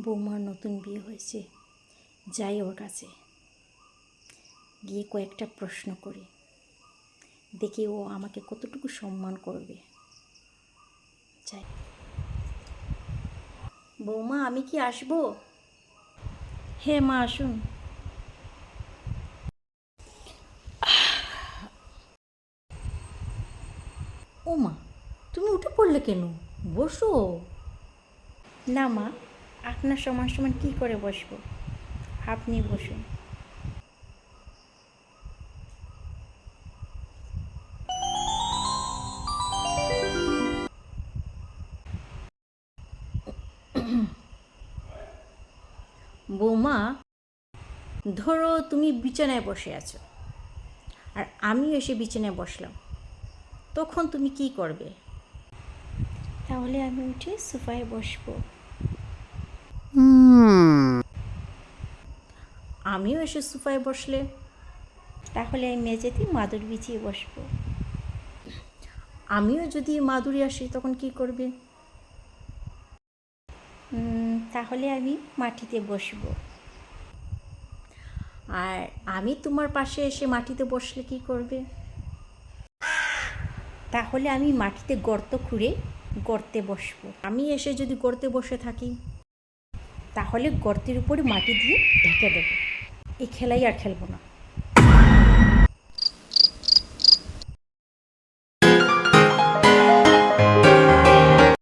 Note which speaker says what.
Speaker 1: বৌমার নতুন বিয়ে হয়েছে, যাই ওর কাছে গিয়ে কয়েকটা প্রশ্ন করি, দেখি ও আমাকে কতটুকু সম্মান করবে। যাই। বৌমা, আমি কি আসবো? হ্যাঁ মা, আসুন। ও মা, তুমি উঠে পড়লে কেন? বসো। না মা, আপনার সমান সমান কী করে বসবো? আপনি বসুন। বৌমা, ধরো তুমি বিছানায় বসে আছো আর আমিও এসে বিছানায় বসলাম, তখন তুমি কি করবে? তাহলে আমি উঠে সোফায় বসবো। আমিও এসে সোফায় বসলে তাহলে আমি মেঝেতে মাদুর বিছিয়ে বসবো। আমিও যদি মাদুরে আসি তখন কি করবে? তাহলে আমি মাটিতে বসবো। আর আমি তোমার পাশে এসে মাটিতে বসলে কি করবে? তাহলে আমি মাটিতে গর্ত খুঁড়ে গর্তে বসবো। আমি এসে যদি গর্তে বসে থাকি তাহলে গর্তের উপরে মাটি দিয়ে ঢেকে দেবো। এই খেলাই আর খেলবো না।